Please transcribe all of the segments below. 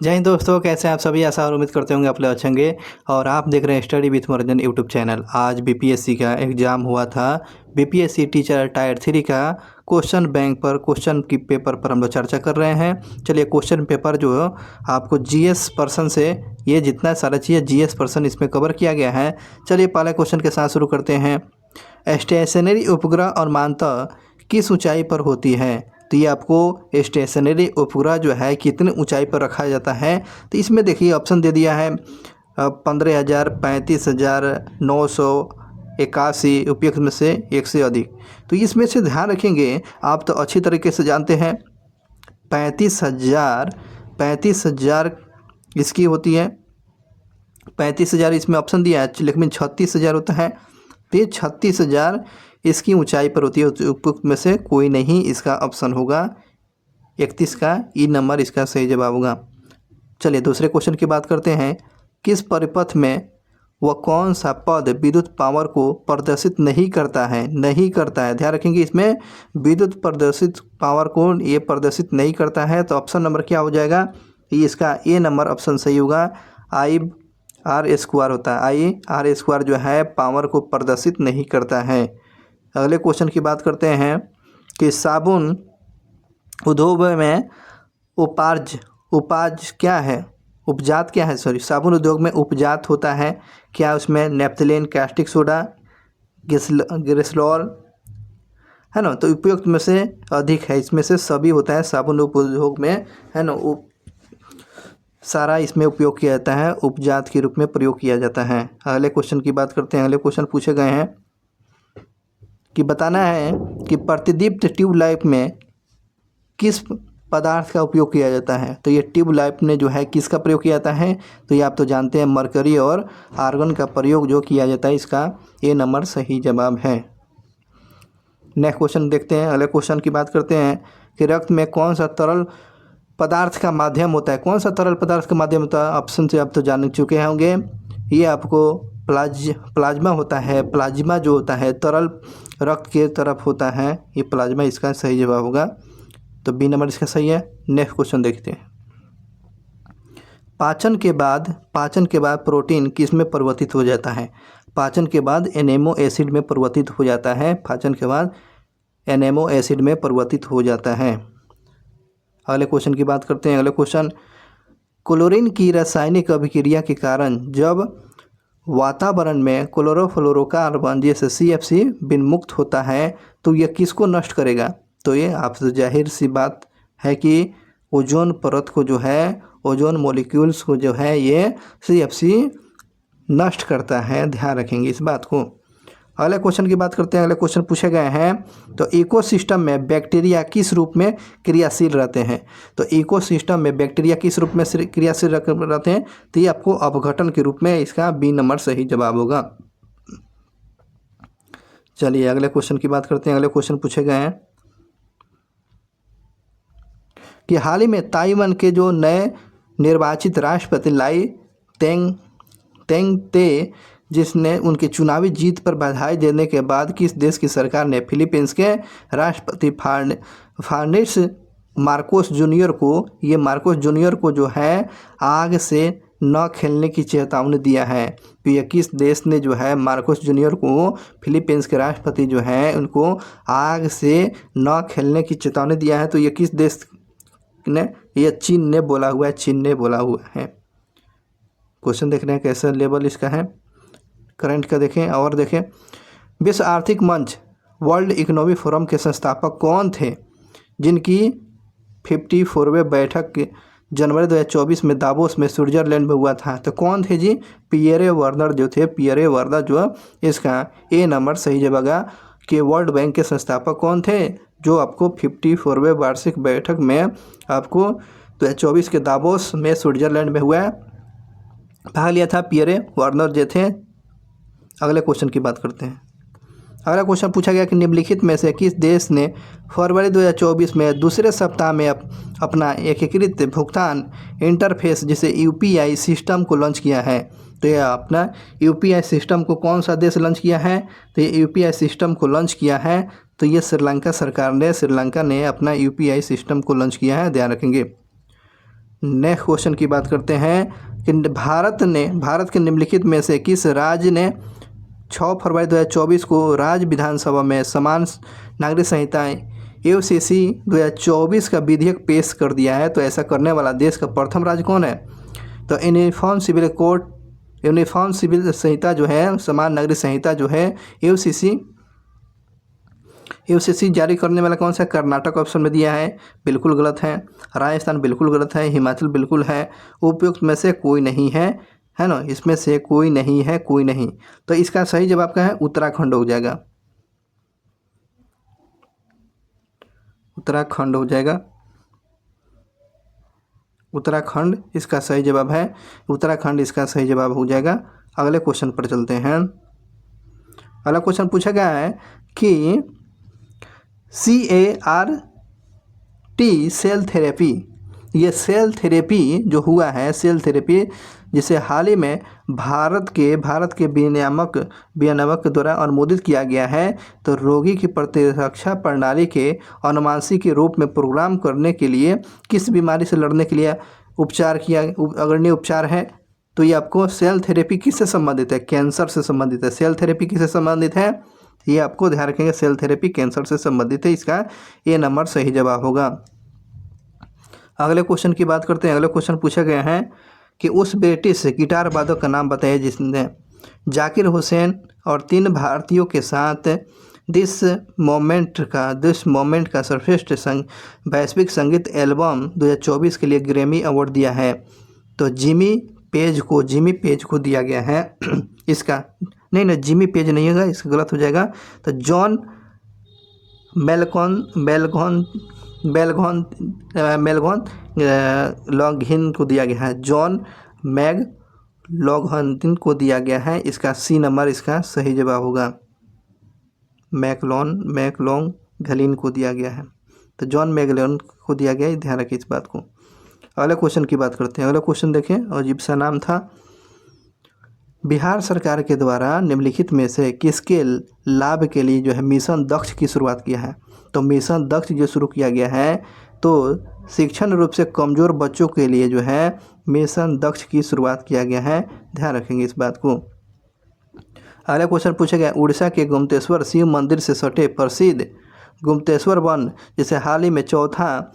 जय हिंद दोस्तों, कैसे हैं आप सभी। आशा और उम्मीद करते होंगे आप लोग अच्छे होंगे। और आप देख रहे हैं स्टडी विथ मनोरंजन यूट्यूब चैनल। आज बीपीएससी का एग्ज़ाम हुआ था। बीपीएससी टीचर टायर 3 का क्वेश्चन बैंक पर क्वेश्चन की पेपर पर हम लोग चर्चा कर रहे हैं। चलिए, क्वेश्चन पेपर जो आपको जीएस पर्सन से ये जितना सारा चीज़ जीएस पर्सन इसमें कवर किया गया है। चलिए पहले क्वेश्चन के साथ शुरू करते हैं। स्टेशनरी उपग्रह और मानता किस ऊंचाई पर होती है। तो ये आपको स्टेशनरी उपग्रह जो है कितने ऊंचाई पर रखा जाता है। तो इसमें देखिए ऑप्शन दे दिया है 15,000, 35,000, 981 उपयुक्त में से एक से अधिक। तो इसमें से ध्यान रखेंगे, आप तो अच्छी तरीके से जानते हैं 35,000 इसकी होती है। 35,000 इसमें ऑप्शन दिया है, लेकिन 36,000 होता है। तो ये 36,000 इसकी ऊंचाई पर होती है। उपयुक्त में से कोई नहीं, इसका ऑप्शन होगा 31 का ई नंबर इसका सही जवाब होगा। चलिए दूसरे क्वेश्चन की बात करते हैं। किस परिपथ में वह कौन सा पद विद्युत पावर को प्रदर्शित नहीं करता है। ध्यान रखेंगे, इसमें विद्युत प्रदर्शित पावर को ये प्रदर्शित नहीं करता है। तो ऑप्शन नंबर क्या हो जाएगा, ये इसका ए नंबर ऑप्शन सही होगा। IR² होता है। IR² जो है पावर को प्रदर्शित नहीं करता है। अगले क्वेश्चन की बात करते हैं कि साबुन उद्योग में उपजात क्या है। साबुन उद्योग में उपजात होता है क्या। उसमें नेप्थलीन, कैस्टिक सोडा, ग्लिसरॉल है ना। तो उपयुक्त में से अधिक है, इसमें से सभी होता है साबुन उद्योग में, है ना। सारा इसमें उपयोग किया जाता है, उपजात के रूप में प्रयोग किया जाता है। अगले क्वेश्चन की बात करते हैं। अगले क्वेश्चन पूछे गए हैं कि बताना है कि प्रतिदीप्त ट्यूबलाइट में किस पदार्थ का उपयोग किया जाता है। तो ये ट्यूबलाइट में जो है किसका प्रयोग किया जाता है। तो ये आप तो जानते हैं मरकरी और आर्गन का प्रयोग जो किया जाता है, इसका ए नंबर सही जवाब है। नेक्स्ट क्वेश्चन देखते हैं। अगले क्वेश्चन की बात करते हैं कि रक्त में कौन सा तरल पदार्थ का माध्यम होता है। कौन सा तरल पदार्थ का माध्यम होता है, ऑप्शन से आप तो जान चुके होंगे। ये आपको प्लाज्मा होता है। प्लाज्मा जो होता है तरल रक्त के तरफ होता है, ये प्लाज्मा इसका सही जवाब होगा। तो बी नंबर इसका सही है। नेक्स्ट क्वेश्चन देखते हैं। पाचन के बाद प्रोटीन किस में परिवर्तित हो जाता है। पाचन के बाद एमिनो एसिड में परिवर्तित हो जाता है। पाचन के बाद एमिनो एसिड में परिवर्तित हो जाता है। अगले क्वेश्चन की बात करते हैं। अगले क्वेश्चन, क्लोरीन की रासायनिक अभिक्रिया के कारण जब वातावरण में क्लोरोफ्लोरोकार्बन जैसे CFC विन्मुक्त होता है तो यह किसको नष्ट करेगा। तो ये आपसे जाहिर सी बात है कि ओजोन परत को जो है, ओजोन मॉलिक्यूल्स को जो है ये CFC नष्ट करता है। ध्यान रखेंगे इस बात को। अगले क्वेश्चन की बात करते हैं। अगले क्वेश्चन पूछे गए हैं तो इकोसिस्टम में बैक्टीरिया किस रूप में क्रियाशील रहते हैं। तो इकोसिस्टम में बैक्टीरिया किस रूप में क्रियाशील रहते हैं। तो ये आपको अपघटन के रूप में, इसका बी नंबर सही जवाब होगा। चलिए अगले क्वेश्चन की बात करते हैं। अगले क्वेश्चन पूछे गए हैं कि हाल ही में ताइवान के जो नए निर्वाचित राष्ट्रपति लाई तेंगते, जिसने उनकी चुनावी जीत पर बधाई देने के बाद किस देश की सरकार ने फिलीपींस के राष्ट्रपति फ्रांसिस मार्कोस जूनियर को जो है आग से न खेलने की चेतावनी दिया है। तो ये किस देश ने जो है मार्कोस जूनियर को, फिलीपींस के राष्ट्रपति जो हैं उनको आग से न खेलने की चेतावनी दिया है। तो ये किस देश ने, ये चीन ने बोला हुआ है। क्वेश्चन देख रहे हैं कैसा लेवल इसका है, करंट का देखें और देखें। विश्व आर्थिक मंच वर्ल्ड इकोनॉमिक फोरम के संस्थापक कौन थे, जिनकी 54वें बैठक जनवरी 2024 में दावोस में स्विट्जरलैंड में हुआ था। तो कौन थे जी, पियरे वर्नर जो थे। पियरे वर्नर जो, इसका ए नंबर सही जवाब कि वर्ल्ड बैंक के संस्थापक कौन थे, जो आपको 54वें वार्षिक बैठक में आपको 2024 के दावोस में स्विट्जरलैंड में हुआ भाग लिया था, पियरे वर्नर जो थे। अगले क्वेश्चन की बात करते हैं। अगला क्वेश्चन पूछा गया कि निम्नलिखित में से किस देश ने फरवरी 2024 में दूसरे सप्ताह में अपना एकीकृत भुगतान इंटरफेस जिसे UPI सिस्टम को लॉन्च किया है। तो ये अपना UPI सिस्टम को कौन सा देश लॉन्च किया है। तो ये UPI सिस्टम को लॉन्च किया है तो ये श्रीलंका सरकार ने, अपना UPI सिस्टम को लॉन्च किया है। ध्यान रखेंगे। नेक्स्ट क्वेश्चन की बात करते हैं कि भारत के निम्नलिखित में से किस राज्य ने 6 फरवरी 2024 को राज्य विधानसभा में समान नागरिक संहिता यूसीसी 2024 का विधेयक पेश कर दिया है? तो ऐसा करने वाला देश का प्रथम राज्य कौन है? तो यूनिफॉर्म सिविल संहिता जो है, समान नागरिक संहिता जो है यूसीसी जारी करने वाला कौन सा? कर्नाटक ऑप्शन में दिया है, बिल्कुल गलत है। राजस्थान बिल्कुल गलत है। हिमाचल बिल्कुल है। उपयुक्त में से कोई नहीं है, है ना? इसमें से कोई नहीं है, कोई नहीं। तो इसका सही जवाब क्या है? उत्तराखंड हो जाएगा, उत्तराखंड हो जाएगा। उत्तराखंड इसका सही जवाब है, उत्तराखंड इसका सही जवाब हो जाएगा। अगले क्वेश्चन पर चलते हैं। अगला क्वेश्चन पूछा गया है कि CAR-T सेल थेरेपी, ये सेल थेरेपी जो हुआ है, सेल थेरेपी जिसे हाल ही में भारत के विनियामक द्वारा अनुमोदित किया गया है, तो रोगी की प्रतिरक्षा प्रणाली के अनुवांशिक के रूप में प्रोग्राम करने के लिए किस बीमारी से लड़ने के लिए उपचार किया अग्रणी उपचार है? तो ये आपको सेल थेरेपी किससे संबंधित है? कैंसर से संबंधित है। सेल थेरेपी किससे संबंधित है? ये आपको ध्यान रखेंगे, सेल थेरेपी कैंसर से संबंधित है। इसका ये नंबर सही जवाब होगा। अगले क्वेश्चन की बात करते हैं। अगले क्वेश्चन पूछा गया है कि उस ब्रिटिश गिटार वादक का नाम बताइए जिसने जाकिर हुसैन और 3 भारतीयों के साथ दिस मोमेंट का सर्वश्रेष्ठ वैश्विक संगीत एल्बम 2024 के लिए ग्रैमी अवार्ड दिया है? तो जिमी पेज को दिया गया है। इसका नहीं, जिमी पेज नहीं होगा, इसका गलत हो जाएगा। तो जॉन मैकलॉघलिन को दिया गया है। जॉन मैकलॉघलिन को दिया गया है। इसका सी नंबर इसका सही जवाब होगा। मैकलॉघलिन को दिया गया है, तो जॉन मैकलॉघलिन को दिया गया है, ध्यान रखिए इस बात को। अगले क्वेश्चन की बात करते हैं। अगला क्वेश्चन देखें, अजीब सा नाम था। बिहार सरकार के द्वारा निम्नलिखित में से किसके लाभ के लिए जो है मिशन दक्ष की शुरुआत किया है? तो मिशन दक्ष जो शुरू किया गया है, तो शिक्षण रूप से कमज़ोर बच्चों के लिए जो है मिशन दक्ष की शुरुआत किया गया है, ध्यान रखेंगे इस बात को। अगला क्वेश्चन पूछा गया, उड़ीसा के गुप्तेश्वर शिव मंदिर से सटे प्रसिद्ध गुप्तेश्वर वन जिसे हाल ही में चौथा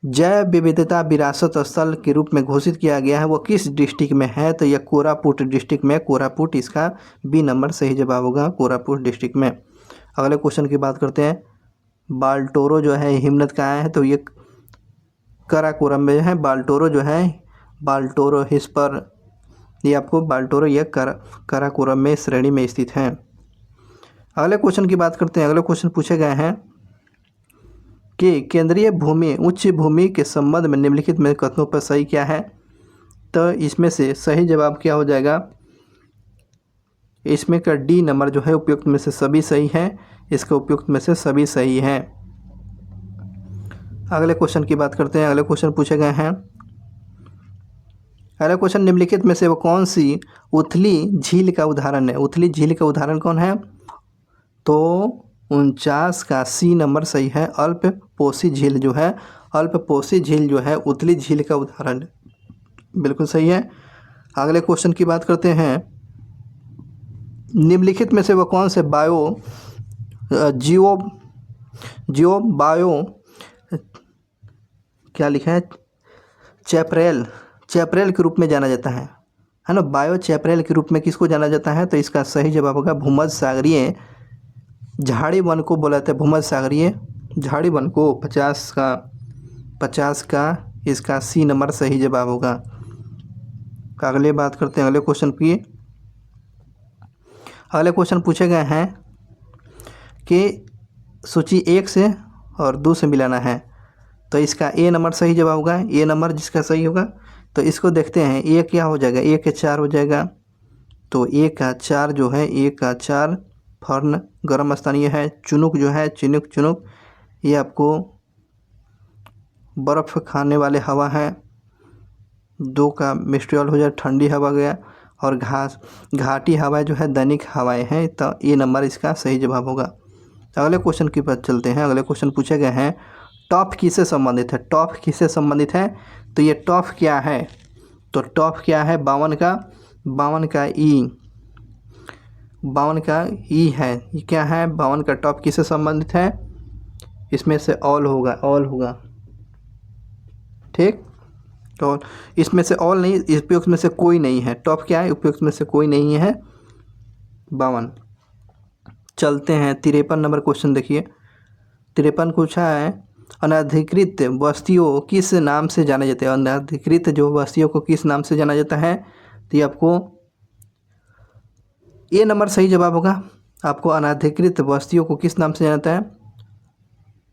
जैव विविधता विरासत स्थल के रूप में घोषित किया गया है, वो किस डिस्ट्रिक्ट में है? तो यह कोरापुट डिस्ट्रिक्ट में, कोरापुट इसका बी नंबर सही जवाब होगा, कोरापुट डिस्ट्रिक्ट में। अगले क्वेश्चन की बात करते हैं। बाल्टोरो जो है हिमनद कहाँ है? तो ये काराकोरम में है। बाल्टोरो जो है, बाल्टोरो हिस पर, ये आपको बाल्टोरो यह काराकोरम में श्रेणी में स्थित है। अगले क्वेश्चन की बात करते हैं। अगले क्वेश्चन पूछे गए हैं कि केंद्रीय भूमि उच्च भूमि के संबंध में निम्नलिखित में कथनों पर सही क्या है? तो इसमें से सही जवाब क्या हो जाएगा? इसमें का डी नंबर जो है उपयुक्त में से सभी सही है, इसका उपयुक्त में से सभी सही है। अगले क्वेश्चन की बात करते हैं। अगले क्वेश्चन पूछे गए हैं। अगला क्वेश्चन, निम्नलिखित में से वो कौन सी उथली झील का उदाहरण है? उथली झील का उदाहरण कौन है? तो 49 का सी नंबर सही है। अल्पपोषी झील जो है, अल्पपोषी झील जो है उथली झील का उदाहरण बिल्कुल सही है। अगले क्वेश्चन की बात करते हैं। निम्नलिखित में से वो कौन से क्या लिखा है? चैपरेल के रूप में जाना जाता है ना? बायो चैपरेल के रूप में किसको जाना जाता है? तो इसका सही जवाब होगा भूमध्य सागरीय झाड़ी वन को बोला जाता है। भूमध्य सागरीय झाड़ी वन को 50 का इसका सी नंबर सही जवाब होगा। अगले बात करते हैं अगले क्वेश्चन की। अगले क्वेश्चन पूछे गए हैं कि सूची 1 से और 2 से मिलाना है, तो इसका ए नंबर सही जवाब होगा। ए नंबर जिसका सही होगा, तो इसको देखते हैं। ए क्या हो जाएगा? ए के 4 हो जाएगा। तो ए का 4 जो है, ए का 4 फर्न गर्म स्थानीय है। चुनुक जो है, चुनुक ये आपको बर्फ़ खाने वाले हवा है। 2 का मिस्ट्रियल हो जाए, ठंडी हवा गया। और घाटी हवाएं जो है दैनिक हवाएं हैं, तो ये नंबर इसका सही जवाब होगा। अगले क्वेश्चन की बात चलते हैं। अगले क्वेश्चन पूछे गए हैं, टॉप किससे संबंधित है? टॉप किससे संबंधित है? तो ये टॉप क्या है, तो टॉप क्या है 52 का, 52 का ई, 52 का ई है। ये क्या है 52 का टॉप किससे संबंधित है, इसमें से ऑल होगा, ऑल होगा, ठीक। तो इसमें से ऑल नहीं, उपयुक्त में से कोई नहीं है, टॉप क्या है, उपयुक्त में से कोई नहीं है 52। चलते हैं 53 नंबर क्वेश्चन देखिए। 53 पूछा है अनधिकृत बस्तियों किस नाम से जाना जाता है, अनधिकृत जो बस्तियों को किस नाम से जाना जाता है, तो ये आपको ए नंबर सही जवाब होगा। आपको अनधिकृत बस्तियों को किस नाम से जाना जाता है,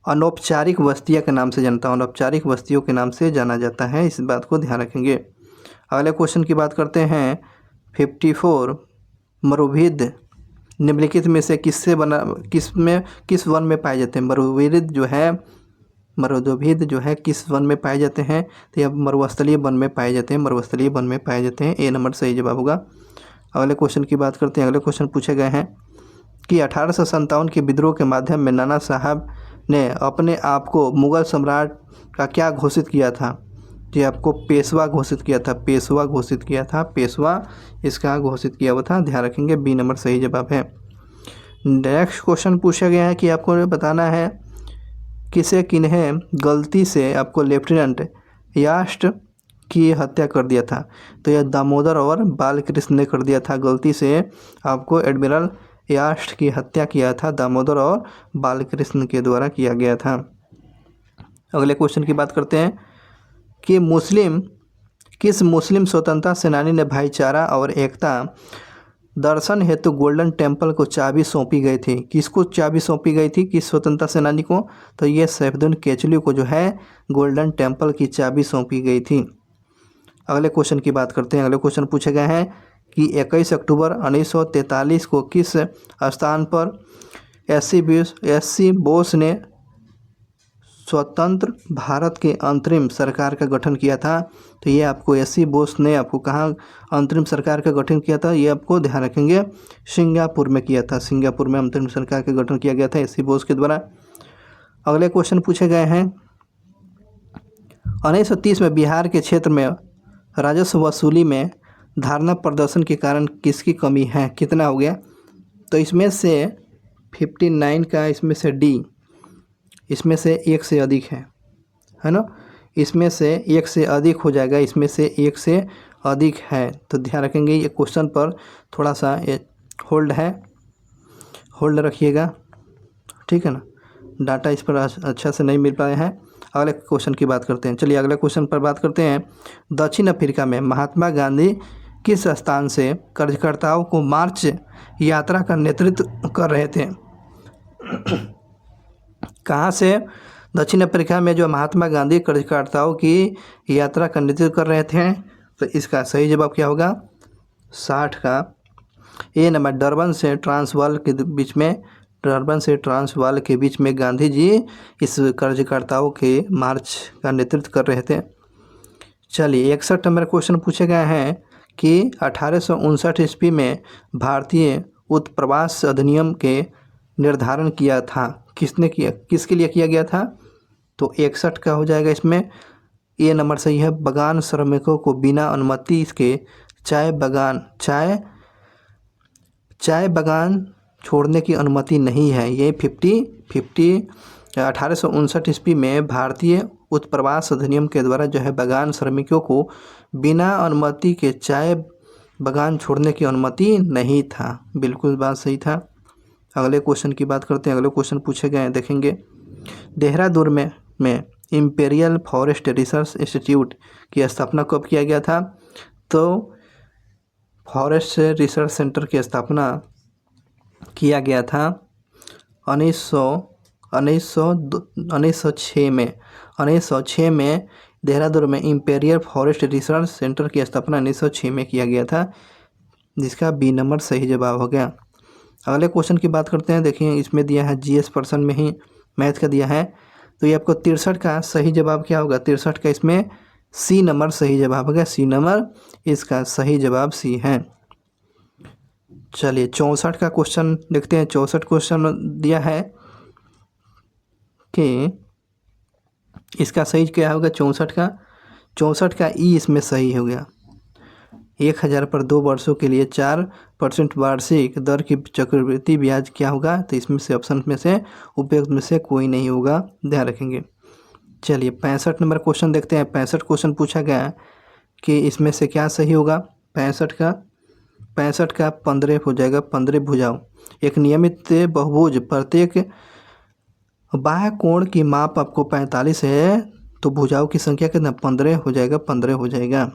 अनौपचारिक बस्तियों के नाम से जानता है, अनौपचारिक बस्तियों के नाम से जाना जाता है, इस बात को ध्यान रखेंगे। अगले क्वेश्चन की बात करते हैं 54 मरुभिद निम्नलिखित में से किससे बना, किस वन में पाए जाते हैं, मरुभिद जो है, मरुभिद जो है किस वन में पाए जाते हैं, तो यह मरुस्थलीय वन में पाए जाते हैं, मरुस्थलीय वन में पाए जाते हैं, ए नंबर सही जवाब होगा। अगले क्वेश्चन की बात करते हैं। अगले क्वेश्चन पूछे गए हैं कि 1857 के विद्रोह के माध्यम में नाना साहब ने अपने आप को मुग़ल सम्राट का क्या घोषित किया था, ये आपको पेशवा घोषित किया था, पेशवा घोषित किया था, पेशवा इसका घोषित किया हुआ था, ध्यान रखेंगे, बी नंबर सही जवाब है। नेक्स्ट क्वेश्चन पूछा गया है कि आपको बताना है किसे किन्हें गलती से आपको लेफ्टिनेंट यास्ट की हत्या कर दिया था, तो यह दामोदर और बालकृष्ण ने कर दिया था, गलती से आपको एडमिरल यास्ट की हत्या किया था, दामोदर और बालकृष्ण के द्वारा किया गया था। अगले क्वेश्चन की बात करते हैं कि किस मुस्लिम स्वतंत्रता सेनानी ने भाईचारा और एकता दर्शन हेतु गोल्डन टेम्पल को चाबी सौंपी गई थी, किसको चाबी सौंपी गई थी, किस स्वतंत्रता सेनानी को, तो ये सैफुद्दीन किचलू को जो है गोल्डन टेम्पल की चाबी सौंपी गई थी। अगले क्वेश्चन की बात करते हैं। अगले क्वेश्चन पूछे गए हैं कि 21 अक्टूबर 1943 को किस स्थान पर एस.सी. बोस ने स्वतंत्र भारत के अंतरिम सरकार का गठन किया था, तो ये आपको एस.सी. बोस ने आपको कहाँ अंतरिम सरकार का गठन किया था, ये आपको ध्यान रखेंगे, सिंगापुर में किया था, सिंगापुर में अंतरिम सरकार का गठन किया गया था एस.सी. बोस के द्वारा। अगले क्वेश्चन पूछे गए हैं 1930 में बिहार के क्षेत्र में राजस्व वसूली में धारणा प्रदर्शन के कारण किसकी कमी है, कितना हो गया, तो इसमें से 59 का, इसमें से डी, इसमें से एक से अधिक है ना, इसमें से एक से अधिक हो जाएगा, इसमें से एक से अधिक है, तो ध्यान रखेंगे ये क्वेश्चन पर थोड़ा सा होल्ड है, होल्ड रखिएगा, ठीक है ना, डाटा इस पर अच्छा से नहीं मिल पाए हैं। अगले क्वेश्चन की बात करते हैं। चलिए अगले क्वेश्चन पर बात करते हैं। दक्षिण अफ्रीका में महात्मा गांधी किस स्थान से कार्यकर्ताओं को मार्च यात्रा का नेतृत्व कर रहे थे, कहाँ से दक्षिण अफ्रीका में जो महात्मा गांधी कार्यकर्ताओं की यात्रा का नेतृत्व कर रहे थे, तो इसका सही जवाब क्या होगा 60 का ए नंबर, डरबन से ट्रांसवाल के बीच में, डरबन से ट्रांसवाल के बीच में गांधी जी इस कार्यकर्ताओं के मार्च का नेतृत्व कर रहे थे। चलिए 61 नंबर क्वेश्चन पूछे गए हैं कि 1859 ईस्वी में भारतीय उत्प्रवास अधिनियम के निर्धारण किया था, किसने किया, किसके लिए किया गया था, तो 61 का हो जाएगा, इसमें ए नंबर सही है, बागान श्रमिकों को बिना अनुमति के चाय बागान छोड़ने की अनुमति नहीं है, ये 1859 ईस्वी में भारतीय उत्प्रवास अधिनियम के द्वारा जो है बागान श्रमिकों को बिना अनुमति के चाय बागान छोड़ने की अनुमति नहीं था, बिल्कुल बात सही था। अगले क्वेश्चन की बात करते हैं। अगले क्वेश्चन पूछे गए हैं, देखेंगे देहरादून में इंपीरियल फॉरेस्ट रिसर्च इंस्टीट्यूट की स्थापना कब किया गया था, तो फॉरेस्ट रिसर्च सेंटर की स्थापना किया गया था 1906 में देहरादून में इंपीरियल फॉरेस्ट रिसर्च सेंटर की स्थापना 1906 में किया गया था, जिसका बी नंबर सही जवाब हो गया। अगले क्वेश्चन की बात करते हैं। देखिए इसमें दिया है जीएस पर्सन में ही मैथ का दिया है, तो ये आपको 63 का सही जवाब क्या होगा, 63 का इसमें सी नंबर सही जवाब होगा, सी नंबर इसका सही जवाब सी है। चलिए 64 का क्वेश्चन देखते हैं। 64 क्वेश्चन दिया है कि इसका सही क्या होगा 64 का, 64 का ई इसमें सही हो गया। 1000 पर 2 वर्षों के लिए 4% वार्षिक दर की चक्रवृद्धि ब्याज क्या होगा? तो इसमें से ऑप्शन में से उपयुक्त में से कोई नहीं होगा, ध्यान रखेंगे। चलिए 65 नंबर क्वेश्चन देखते हैं। 65 क्वेश्चन पूछा गया कि इसमें से क्या सही होगा? 65 का 15 हो जाएगा। 15 भुजाओं। एक नियमित बहुभुज प्रत्येक बाह्य कोण की माप आपको 45 है, तो भुजाओं की संख्या कितना? 15 हो जाएगा। 15 हो जाएगा।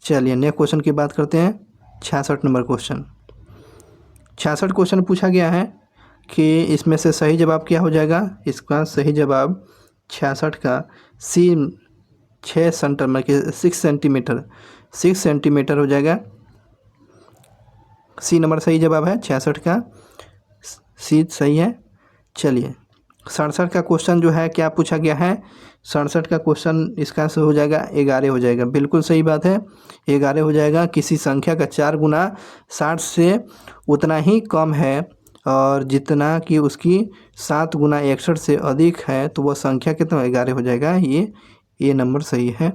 चलिए नेक्स्ट क्वेश्चन की बात करते हैं। 66 नंबर क्वेश्चन। 66 क्वेश्चन पूछा गया है कि इसमें से सही जवाब क्या हो जाएगा? इसका सही जवाब 66 का सी 6 सेंटीमीटर 6 सेंटीमीटर हो जाएगा। सी नंबर सही जवाब है। 66 का सी सही है। चलिए 67 का क्वेश्चन जो है क्या पूछा गया है? 67 का क्वेश्चन इसका से हो जाएगा 11 हो जाएगा। बिल्कुल सही बात है, 11 हो जाएगा। किसी संख्या का 4 गुना 60 से उतना ही कम है और जितना कि उसकी 7 गुना 61 से अधिक है, तो वह संख्या कितना? 11 हो जाएगा। ये नंबर सही है।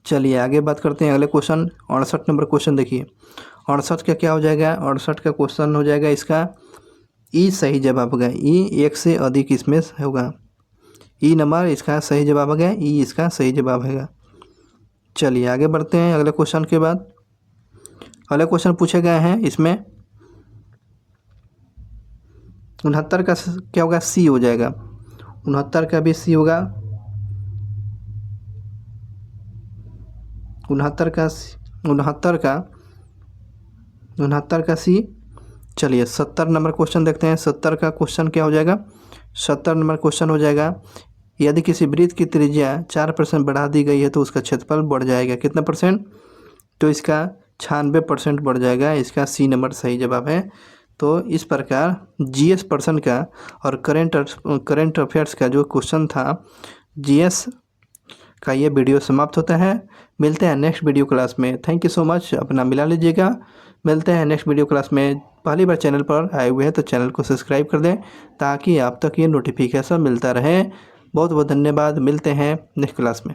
चलिए आगे बात करते हैं अगले क्वेश्चन। 68 नंबर क्वेश्चन देखिए। 68 का क्या हो जाएगा? 68 का क्वेश्चन हो जाएगा इसका ई सही जवाब होगा। ई 1 से अधिक इसमें होगा। ई नंबर इसका सही जवाब हो गया। ई इसका सही जवाब है। चलिए आगे बढ़ते हैं अगले क्वेश्चन के बाद। अगले क्वेश्चन पूछे गए हैं इसमें 69 का क्या होगा? सी हो जाएगा। 69 का भी सी होगा। 69 का सी। चलिए 70 नंबर क्वेश्चन देखते हैं। 70 का क्वेश्चन क्या हो जाएगा? 70 नंबर क्वेश्चन हो जाएगा यदि किसी वृत्त की त्रिज्या 4% बढ़ा दी गई है तो उसका क्षेत्रफल बढ़ जाएगा कितना परसेंट? तो इसका 96% बढ़ जाएगा। इसका सी नंबर सही जवाब है। तो इस प्रकार जीएस पर्सन का और करंट अफेयर्स का जो क्वेश्चन था जीएस का ये वीडियो समाप्त होता है। मिलते हैं नेक्स्ट वीडियो क्लास में। Thank you so much. अपना मिला लीजिएगा। मिलते हैं नेक्स्ट वीडियो क्लास में। पहली बार चैनल पर आए हुए हैं तो चैनल को सब्सक्राइब कर दें ताकि आप तक ये नोटिफिकेशन मिलता रहे। बहुत बहुत धन्यवाद। मिलते हैं नेक्स्ट क्लास में।